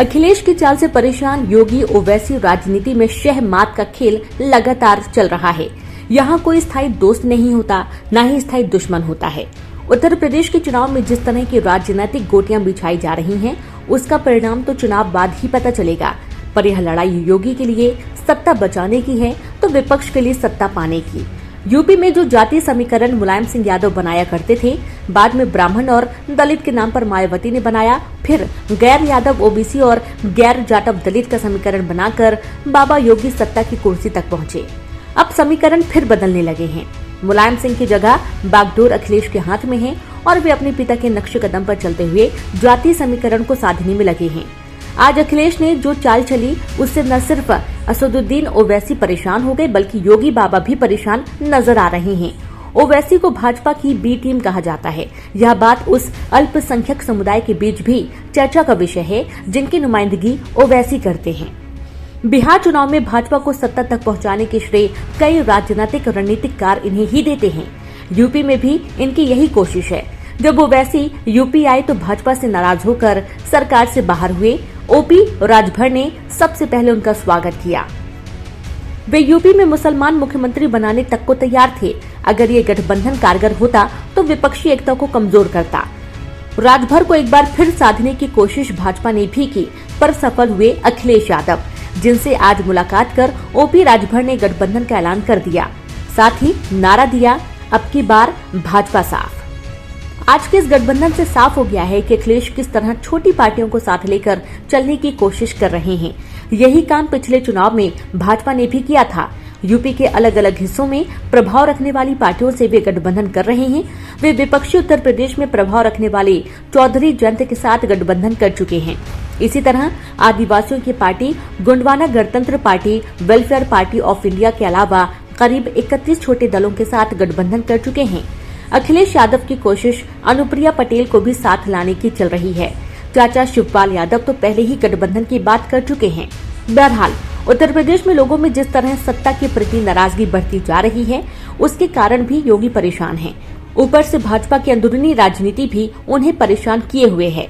अखिलेश की चाल से परेशान योगी ओवैसी राजनीति में शह मात का खेल लगातार चल रहा है। यहाँ कोई स्थायी दोस्त नहीं होता, न ही स्थायी दुश्मन होता है। उत्तर प्रदेश के चुनाव में जिस तरह की राजनीतिक गोटियां बिछाई जा रही हैं, उसका परिणाम तो चुनाव बाद ही पता चलेगा। पर यह लड़ाई योगी के लिए सत्ता बचाने की है तो विपक्ष के लिए सत्ता पाने की। यूपी में जो जातीय समीकरण मुलायम सिंह यादव बनाया करते थे, बाद में ब्राह्मण और दलित के नाम पर मायावती ने बनाया, फिर गैर यादव ओबीसी और गैर जाटव दलित का समीकरण बनाकर बाबा योगी सत्ता की कुर्सी तक पहुंचे। अब समीकरण फिर बदलने लगे हैं। मुलायम सिंह की जगह बागडोर अखिलेश के हाथ में है और वे अपने पिता के नक्शे कदम पर चलते हुए जातीय समीकरण को साधने में लगे हैं। आज अखिलेश ने जो चाल चली, उससे न सिर्फ असदुद्दीन ओवैसी परेशान हो गए, बल्कि योगी बाबा भी परेशान नजर आ रहे हैं। ओवैसी को भाजपा की बी टीम कहा जाता है। यह बात उस अल्पसंख्यक समुदाय के बीच भी चर्चा का विषय है, जिनकी नुमाइंदगी ओवैसी करते हैं। बिहार चुनाव में भाजपा को सत्ता तक पहुंचाने के श्रेय कई राजनीतिक रणनीतिकार इन्हें ही देते हैं। यूपी में भी इनकी यही कोशिश है। जब ओवैसी यूपी आए तो भाजपा से नाराज होकर सरकार से बाहर हुए। ओपी राजभर ने सबसे पहले उनका स्वागत किया। वे यूपी में मुसलमान मुख्यमंत्री बनाने तक को तैयार थे। अगर ये गठबंधन कारगर होता तो विपक्षी एकता को कमजोर करता। राजभर को एक बार फिर साधने की कोशिश भाजपा ने भी की, पर सफल हुए अखिलेश यादव, जिनसे आज मुलाकात कर ओपी राजभर ने गठबंधन का ऐलान कर दिया। साथ ही नारा दिया, अब की बार भाजपा साफ। आज के इस गठबंधन से साफ हो गया है कि अखिलेश किस तरह छोटी पार्टियों को साथ लेकर चलने की कोशिश कर रहे हैं। यही काम पिछले चुनाव में भाजपा ने भी किया था। यूपी के अलग अलग हिस्सों में प्रभाव रखने वाली पार्टियों से वे गठबंधन कर रहे हैं। वे विपक्षी उत्तर प्रदेश में प्रभाव रखने वाले चौधरी जयंत के साथ गठबंधन कर चुके हैं। इसी तरह आदिवासियों की पार्टी गोंडवाना गणतंत्र party, welfare party of India के अलावा करीब 31 छोटे दलों के साथ गठबंधन कर चुके हैं। अखिलेश यादव की कोशिश अनुप्रिया पटेल को भी साथ लाने की चल रही है। चाचा शिवपाल यादव तो पहले ही गठबंधन की बात कर चुके हैं। बहरहाल उत्तर प्रदेश में लोगों में जिस तरह सत्ता के प्रति नाराजगी बढ़ती जा रही है, उसके कारण भी योगी परेशान हैं। ऊपर से भाजपा की अंदरूनी राजनीति भी उन्हें परेशान किए हुए है।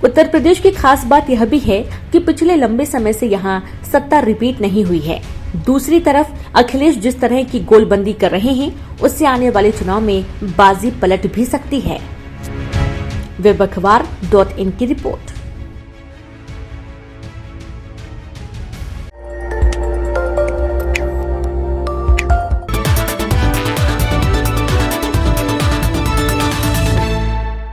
उत्तर प्रदेश की खास बात यह भी है कि पिछले लंबे समय से यहाँ सत्ता रिपीट नहीं हुई है। दूसरी तरफ अखिलेश जिस तरह की गोलबंदी कर रहे हैं, उससे आने वाले चुनाव में बाजी पलट भी सकती है। वेब अखबार.in की रिपोर्ट।